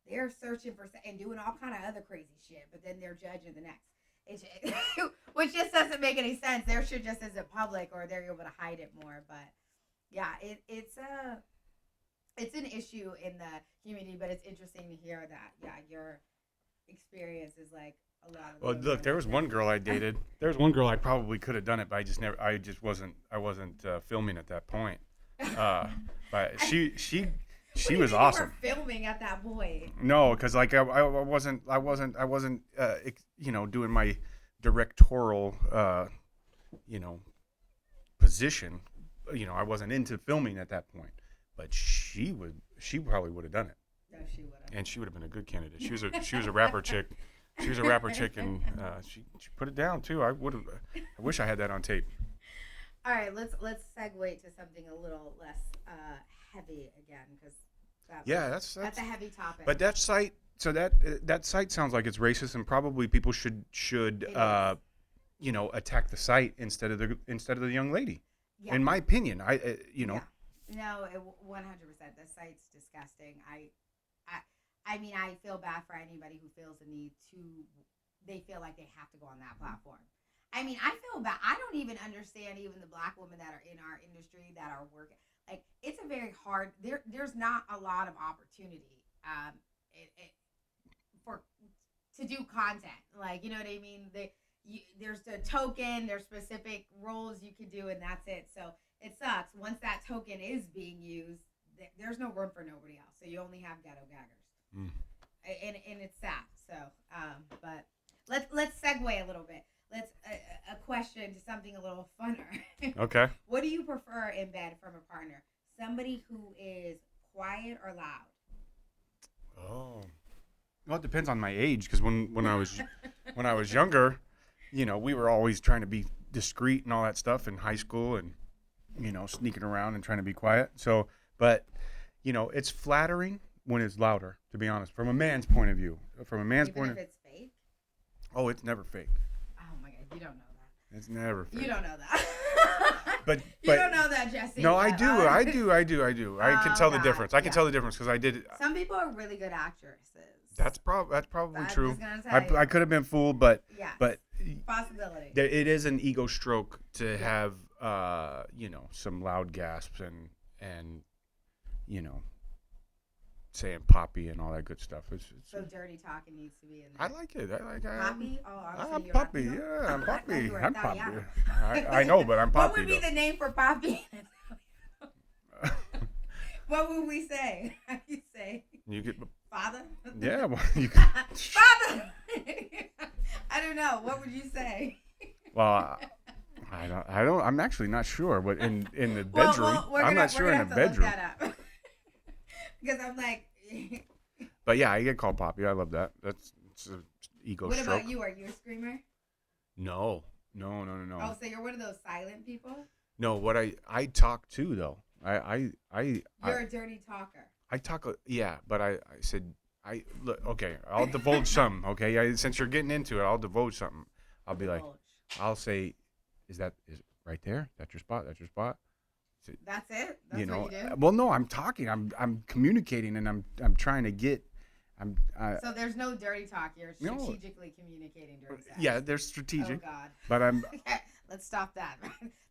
They're searching for and doing all kind of other crazy shit, but then they're judging the next. Which just doesn't make any sense. Their shit just isn't public, or they're able to hide it more. But yeah, it's an issue in the community. But it's interesting to hear that your experience is like a lot of. Well, look, there was one girl I dated. There was one girl I probably could have done it, but I wasn't filming at that point. But she was awesome. You were filming at that point. No, because like I wasn't doing my directorial position. I wasn't into filming at that point. But she probably would have done it. No, she would have. And she would have been a good candidate. She was a rapper chick. She was a rapper chick, and she put it down too. I wish I had that on tape. All right, let's segue to something a little less heavy again, because that's a heavy topic. But that site, so that site sounds like it's racist, and probably people should attack the site instead of the young lady. Yeah. In my opinion, Yeah. No, 100%. The site's disgusting. I mean, I feel bad for anybody who feels the need they feel like they have to go on that platform. I mean, I feel bad. I don't even understand even the black women that are in our industry that are working. Like, it's a very hard, there's not a lot of opportunity to do content. Like, you know what I mean? there's the token, there's specific roles you can do, and that's it. So it sucks. Once that token is being used, there's no room for nobody else. So you only have ghetto gaggers. Mm. And it's sad. So, but let's segue a little bit. Let's a question to something a little funner. Okay. What do you prefer in bed from a partner? Somebody who is quiet or loud? Oh. Well, it depends on my age, because when I was younger, we were always trying to be discreet and all that stuff in high school, and sneaking around and trying to be quiet. So, but it's flattering when it's louder, to be honest, from a man's point of view. From a man's Even point if of it's fake? Oh, it's never fake. Oh my God, you don't know that. It's never fake. You don't know that. But you don't know that, Jesse. No, I do. I can tell the God. difference. I can Yeah. tell the difference because I did it. Some people are really good actresses. That's probably I'm true. just gonna tell I you. could have been fooled, but Yes. but Possibility. it is an ego stroke to have some loud gasps and saying poppy and all that good stuff. It's So dirty talking needs to be in I there. like it. Poppy? Oh, obviously I'm you're poppy. Latino. Yeah, I'm I thought poppy. you were I'm poppy. Italiano. I know, but I'm What poppy. would be the name for Poppy? What would we say? How do you say? You get Father? yeah. Well, Father! I don't know. What would you say? well, I don't. I'm actually not sure. But in the bedroom, we're I'm not sure in the bedroom. Look that up. Because I'm like, But yeah, I get called poppy. I love that. It's an ego what stroke. about you? Are you a screamer? No. Oh, so you're one of those silent people? No, what I talk too though. I You're a dirty talker. I talk. Yeah, but I said look. Okay, I'll divulge something. Okay, since you're getting into it, I'll divulge something. I'll be like, I'll say, is it right there? That's your spot. That's your spot. That's it. That's what you do. Well, no, I'm talking. I'm communicating, and I'm trying to get. So there's no dirty talk. You're No. strategically communicating dirty sex. Yeah, they're strategic. Oh God. But I'm. Okay, let's stop that.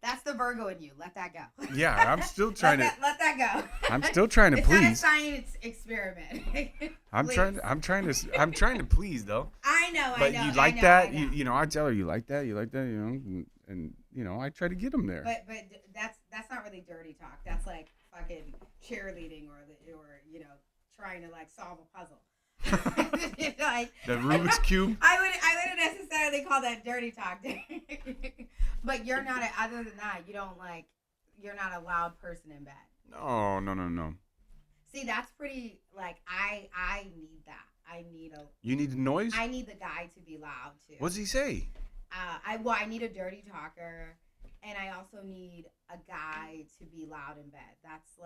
That's the Virgo in you. Let that go. Yeah, I'm still trying to. Let that go. I'm still trying to It's not a please. science experiment. I'm Please. trying to please though. I know. But I know. you like I know, that? I know. I tell her you like that, and I try to get them there. But that's not really dirty talk. That's like fucking cheerleading or trying to like solve a puzzle. Like, The Rubik's Cube. I wouldn't necessarily call that dirty talk. But you're not. Other than that, you're not a loud person in bed. No. See, that's pretty. Like I need that. You need the noise? I need the guy to be loud too. What does he say? I need a dirty talker, and I also need a guy to be loud in bed. That's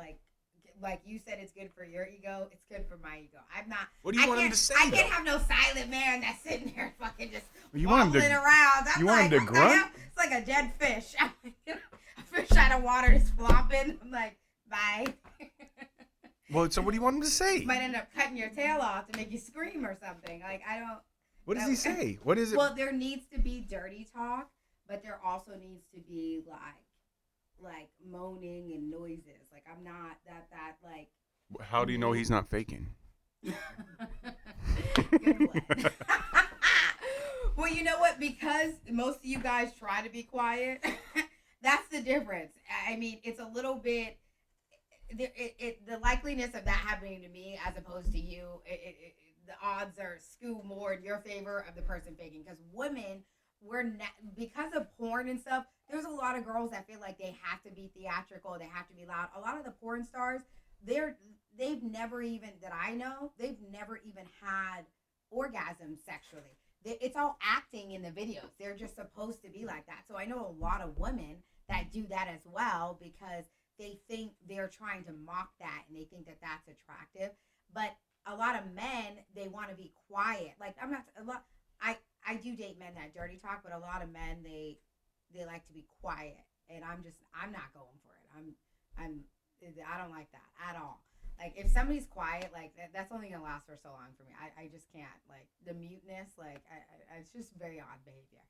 like you said, it's good for your ego. It's good for my ego. I'm not. What do you want him to say? I can't have no silent man that's sitting there fucking just You want him to- around. I'm you want him to what the grunt? hell? It's like a dead fish. A fish out of water is flopping. I'm like, bye. Well, so what do you want him to say? Might end up cutting your tail off to make you scream or something. Like I don't. What does he say? What is it? Well, there needs to be dirty talk, but there also needs to be like moaning and noises. Like I'm not that like. How do you know he's not faking? Good one. Well, you know what? Because most of you guys try to be quiet, that's the difference. I mean, it's a little bit. The likeliness of that happening to me as opposed to you, the odds are skewed more in your favor of the person faking. Because women, because of porn and stuff, there's a lot of girls that feel like they have to be theatrical, they have to be loud. A lot of the porn stars, they've never even, that I know, they've never even had orgasms sexually. It's all acting in the videos. They're just supposed to be like that. So I know a lot of women that do that as well because they think they're trying to mock that and they think that that's attractive. But a lot of men, they want to be quiet. Like I do date men that dirty talk, but a lot of men they like to be quiet, and I'm not going for it. I don't like that at all. Like if somebody's quiet, like that's only gonna last for so long for me. I just can't, like the muteness, like it's just very odd behavior.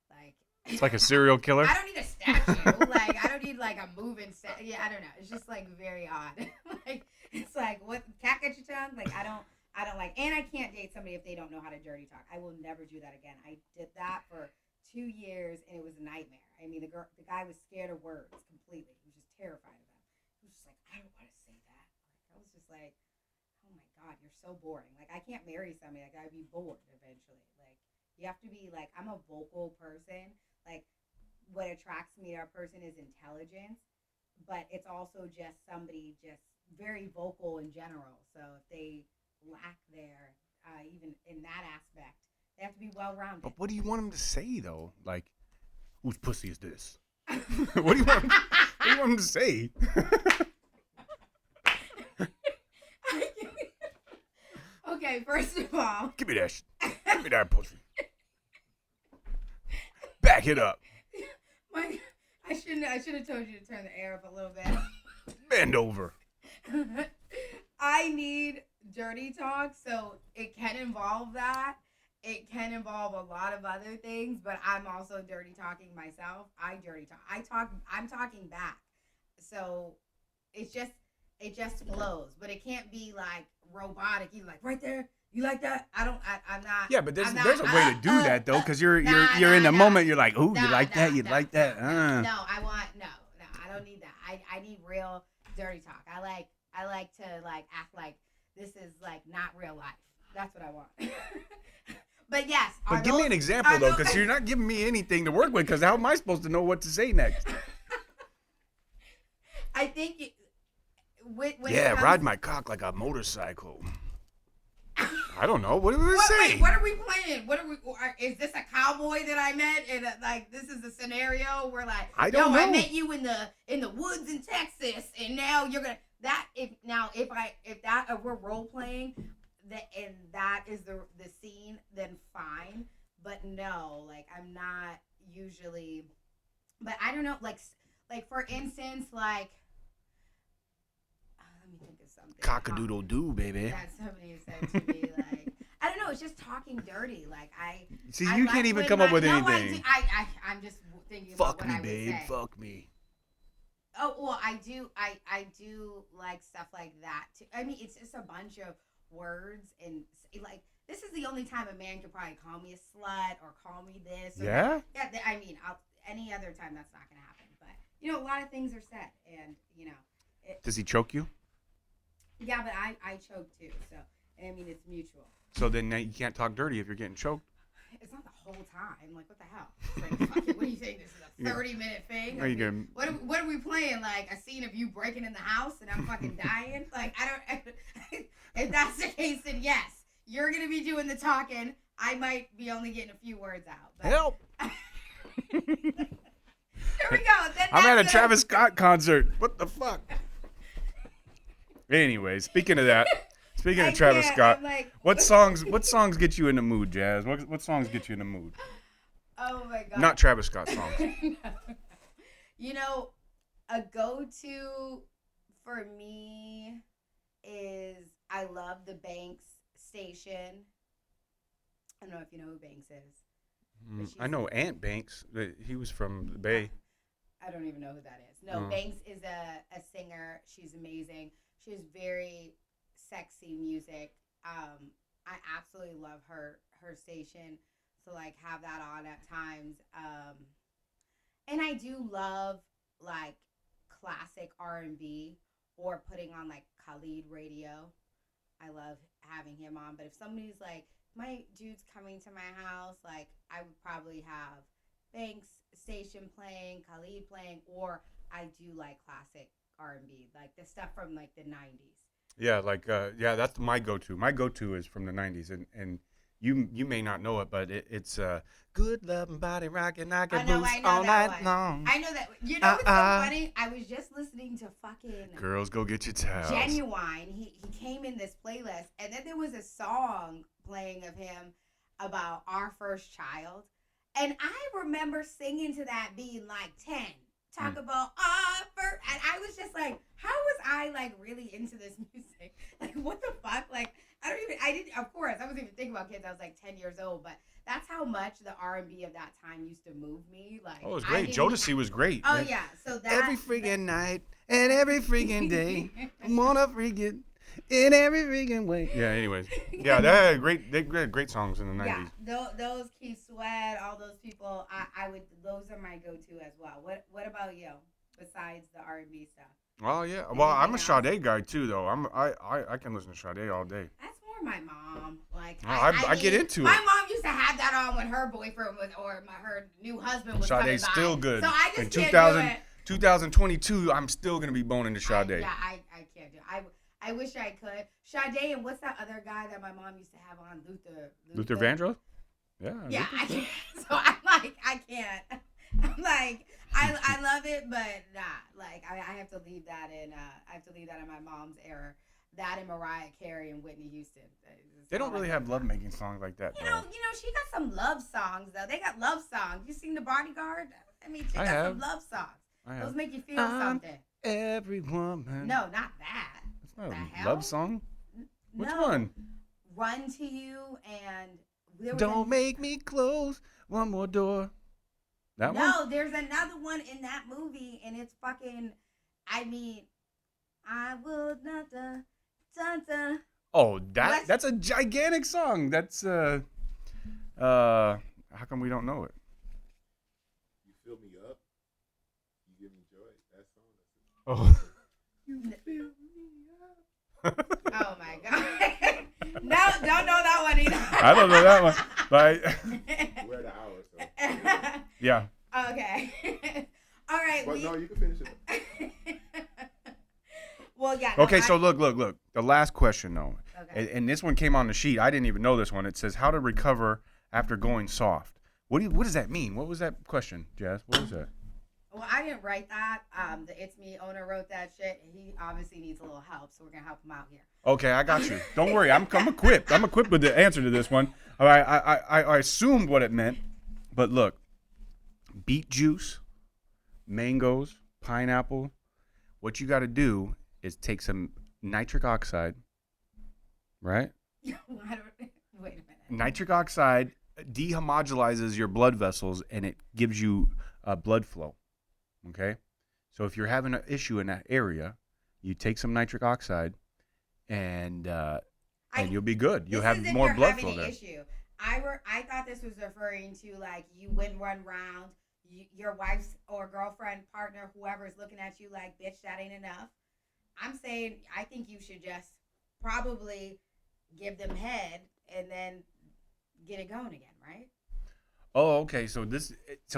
Like It's like a serial killer. I don't need a statue. Like I don't need like a moving yeah, I don't know. It's just like very odd. Like it's like what cat got your tongue? Like I don't like, and I can't date somebody if they don't know how to dirty talk. I will never do that again. I did that for 2 years, and it was a nightmare. I mean, the guy was scared of words completely. He was just terrified of them. He was just like, I don't want to say that. Like, I was just like, oh my God, you're so boring. Like, I can't marry somebody. Like, I'd be bored eventually. Like, you have to be like, I'm a vocal person. Like, what attracts me to a person is intelligence, but it's also just somebody just very vocal in general. So if they lack their, even in that aspect, they have to be well rounded. But what do you want him to say though? Like, whose pussy is this? What do you want? What do you want him to say? Okay, first of all, Give me that. Give me that pussy. Back it up. I should have told you to turn the air up a little bit. Bend over. I need dirty talk, so it can involve that. It can involve a lot of other things, but I'm also dirty talking myself. I'm talking back. So it just flows, but it can't be like robotic. You like right there. You like that? I'm not. Yeah, but there's not, a way to do that though, because you're in the moment. You're like, ooh, you like that? You like that? No, I don't need that. I need real dirty talk. I like to like act like this is like not real life. That's what I want. But yes. But give me an example though, because you're not giving me anything to work with. Because how am I supposed to know what to say next? I think. Ride my cock like a motorcycle. I don't know. What do we say? Wait, what are we playing? Is this a cowboy that I met? And like, this is a scenario where like, I don't know. I met you in the woods in Texas, and now you're gonna if we're role playing, and that is the scene, then fine. But no, like I'm not usually. But I don't know, like for instance, like. Let me think of something. Cock-a-doodle-doo, baby. That somebody said to me, like, I don't know, it's just talking dirty. Like, See, you can't even come up with anything. I'm just thinking Fuck about me, what babe. I would say. Fuck me. Oh, well, I do like stuff like that, too. I mean, it's just a bunch of words, and, like, this is the only time a man could probably call me a slut or call me this. Or Yeah? That. Yeah, I mean, any other time that's not going to happen. But, you know, a lot of things are said, and, you know. Does he choke you? Yeah, but I choke too, so I mean it's mutual. So then you can't talk dirty if you're getting choked. It's not the whole time. Like what the hell? It's like, fuck it, what do you think? This is a 30-minute thing? Are you gonna... What are we playing? Like a scene of you breaking in the house and I'm fucking dying? Like I don't. If that's the case, then yes, you're gonna be doing the talking. I might be only getting a few words out. But... Help! There we go. I'm at a Travis Scott concert. What the fuck? Anyway, speaking of Travis Scott, like, what songs get you in the mood, Jazz? What songs get you in the mood? Oh my God. Not Travis Scott songs. You know, a go-to for me is I love the Banks station. I don't know if you know who Banks is. I know Ant Banks. He was from the Bay. I don't even know who that is. No, Banks is a singer. She's amazing. She has very sexy music. I absolutely love her station. So like have that on at times. And I do love like classic R&B or putting on like Khalid radio. I love having him on. But if somebody's like, my dude's coming to my house, like I would probably have Banks station playing, Khalid playing, or I do like classic R&B, like the stuff from like the 90s. Yeah, like that's my go-to. My go-to is from the 90s, and you may not know it, but it's good loving body rocking, I can boost all night long. I know that. You know what's so funny? I was just listening to fucking Girls Go Get Your Towels. Genuine. He came in this playlist, and then there was a song playing of him about our first child, and I remember singing to that being like 10. Talk about and I was just like, how was I like really into this music? Like what the fuck? Like of course I wasn't even thinking about kids. I was like 10 years old, but that's how much the R&B of that time used to move me. Like it was great. Jodeci was great. Oh man. Yeah, so that every freaking night and every freaking day, I'm gonna freaking In every freaking way. Yeah. Anyways. Yeah, they had great songs in the '90s. Yeah, those Keith Sweat, all those people. I would. Those are my go-to as well. What about you? Besides the R&B stuff. Well, yeah. Well, I'm a Anything else? Sade guy too, though. I can listen to Sade all day. That's more my mom. Like Oh, I get into my it. mom used to have that on when her boyfriend was, or her new husband was coming Sade's by. still good. So I In just can't 2000, do it. 2022, I'm still gonna be boning to Sade. I can't do it. I wish I could. Sade and what's that other guy that my mom used to have on? Luther Vandross? Yeah. Yeah, Luther. I can't. So I'm like, I can't. I'm like, I love it, but nah. Like, I have to leave that in. I have to leave that in my mom's era. That and Mariah Carey and Whitney Houston. They don't really have lovemaking songs like that, You though. know, she got some love songs though. They got love songs. You seen The Bodyguard? I mean, she I got have. some love songs. I have. Those make you feel something. Every woman. No, not that. It's not The a hell? love song. Which No. one? Run to You and there was Don't make me close one more door. That one? No, there's another one in that movie, and it's fucking. I mean, I will not. Oh, What? that's a gigantic song. That's how come we don't know it? You fill me up. You give me joy. That song. Oh. Oh my god! No, don't know that one either. I don't know that one, but We're at an hour, so. yeah. Okay. All right. But no, you can finish it. Well, yeah. No, Okay, so look. The last question though, Okay. and this one came on the sheet. I didn't even know this one. It says how to recover after going soft. What does that mean? What was that question, Jazz? What was that? Well, I didn't write that. The ItsMii owner wrote that shit. He obviously needs a little help, so we're gonna help him out here. Okay, I got you. Don't worry, I'm equipped. I'm equipped with the answer to this one. All right, I assumed what it meant, but look, beet juice, mangoes, pineapple. What you got to do is take some nitric oxide, right? Wait a minute. Nitric oxide dehomogenizes your blood vessels and it gives you blood flow. Okay, so if you're having an issue in that area, you take some nitric oxide, and you'll be good. You'll have more blood flow there. Issue. I thought this was referring to like you win one round, your wife's or girlfriend, partner, whoever is looking at you like, bitch, that ain't enough. I'm saying I think you should just probably give them head and then get it going again, right? Oh, okay. So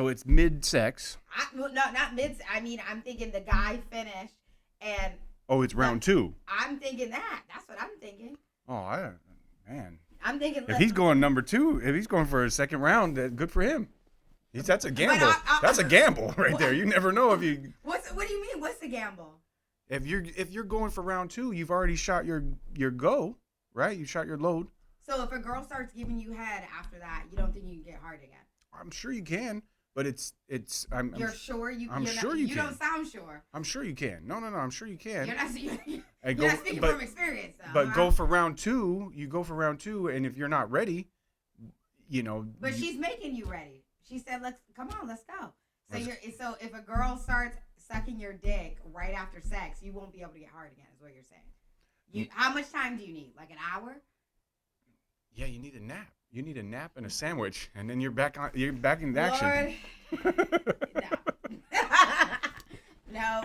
it's mid-sex. No, not mid. I mean, I'm thinking the guy finished, and Oh, it's round two. I'm thinking that. That's what I'm thinking. Oh, man. I'm thinking. If he's going number two, if he's going for a second round, good for him. That's a gamble. That's a gamble right there. You never know if you. What do you mean? What's the gamble? If you're going for round two, you've already shot your go, right? You shot your load. So if a girl starts giving you head after that, you don't think you can get hard again? I'm sure you can, but You're sure you? I'm you're sure not, you You can. don't sound sure. I'm sure you can. No, I'm sure you can. You're not. You're And not speaking from experience, though. But huh? go for round two. You go for round two, and if you're not ready, But she's making you ready. She said, "Let's come on, let's go." So if a girl starts sucking your dick right after sex, you won't be able to get hard again. Is what you're saying. How much time do you need? Like an hour? Yeah, you need a nap. You need a nap and a sandwich, and then you're back in action. No.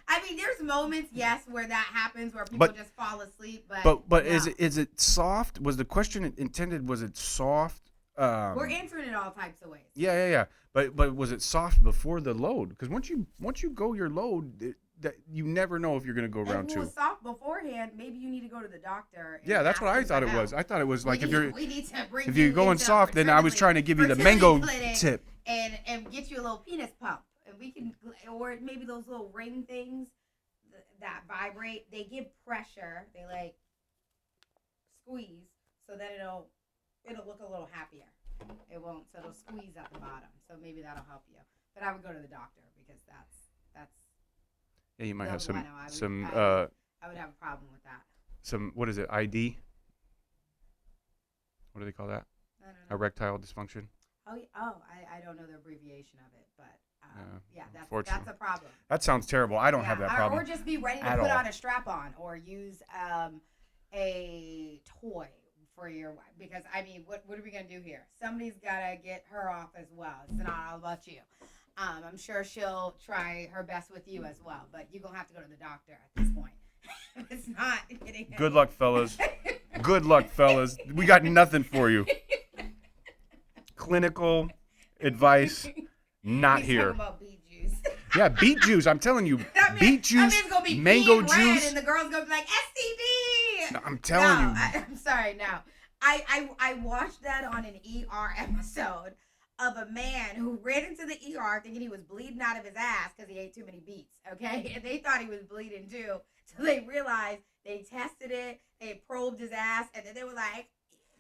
I mean, there's moments, yes, where that happens, where people just fall asleep. But no. is it soft? Was the question intended? Was it soft? We're answering it all types of ways. Yeah. But was it soft before the load? Because once you go your load, that you never know if you're going to go round two. If it was soft beforehand, maybe you need to go to the doctor. Yeah, that's what I thought it was. I thought it was like if you're going soft, then I was trying to give you the mango tip and get you a little penis pump, and we can, or maybe those little ring things that vibrate. They give pressure. They like squeeze, so that it'll look a little happier. It won't, so it'll squeeze at the bottom. So maybe that'll help you. But I would go to the doctor because that's. Yeah, you might have some I would have a problem with that. Some, what is it? ID? What do they call that? I don't know. Erectile dysfunction. Oh, I don't know the abbreviation of it, but yeah, that's unfortunately. a problem. That sounds terrible. I don't have that problem. Or just be ready to at put all. on a strap on or use a toy for your wife. Because, I mean, what are we going to do here? Somebody's got to get her off as well. It's not all about you. I'm sure she'll try her best with you as well, but you're going to have to go to the doctor at this point. It's not getting Good luck, fellas. Good luck, fellas. We got nothing for you. Clinical advice, not He's here. talking about beet juice. Yeah, beet juice. I'm telling you, beet juice, That man's gonna be mango peeing red, juice. and the girl's gonna be like STD. I'm telling you. I'm sorry. No, I watched that on an ER episode of a man who ran into the ER thinking he was bleeding out of his ass because he ate too many beets. Okay, and they thought he was bleeding too, so they realized they tested it, they probed his ass, and then they were like,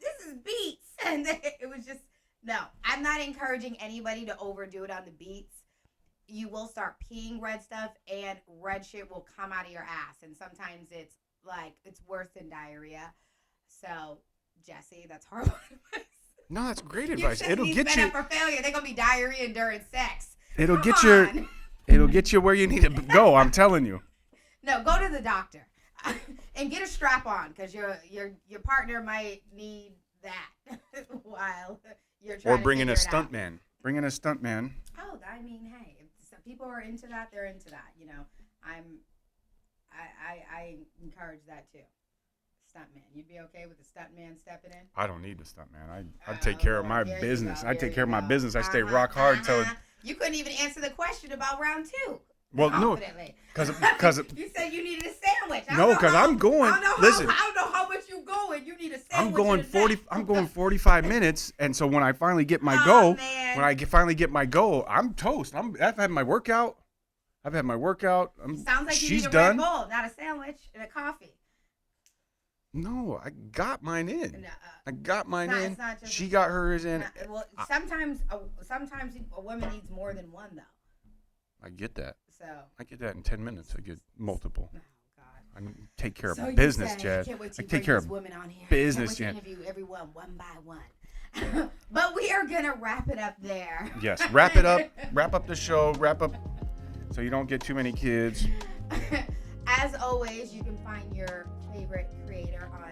"This is beets," and it was just. No, I'm not encouraging anybody to overdo it on the beets. You will start peeing red stuff, and red shit will come out of your ass. And sometimes it's worse than diarrhea. So, Jesse, that's horrible advice. No, that's great advice. You It'll get set you. up for failure. They're gonna be diarrhea during sex. It'll Come get on. you. It'll get you where you need to go. I'm telling you. No, go to the doctor and get a strap on because your partner might need that while. Or bring in a stuntman. Bring in a stuntman. Oh, I mean, hey, if some people are into that, they're into that. You know, I encourage that too. Stuntman, you'd be okay with the stuntman stepping in? I don't need the stuntman. I take care of my There you business. go, I there take you care of my go. business. I stay rock hard till. You couldn't even answer the question about round two. Well, no, confidently. because You said you needed a sandwich. I no, don't know because how- I'm going. Listen, I don't know how much you going. You need a sandwich. I'm going and a 40. snack. I'm going 45 minutes, and so when I finally get my Oh, go, man. when I finally get my go, I'm toast. I've had my workout. Sounds like you she's need a done. Red Bull, not a sandwich and a coffee. No, I got mine in. No, I got mine it's not- in. it's not just- She got hers in. Well, sometimes a woman needs more than one though. I get that. So. I get that in 10 minutes. I get multiple. Oh God. I take care of So you business, said, Jazz. I can't wait to I take bring care these of women on here. business, I can't Jan. wait to interview everyone one by one. But we are gonna wrap it up there. Yes, wrap it up. Wrap up the show. Wrap up so you don't get too many kids. As always, you can find your favorite creator on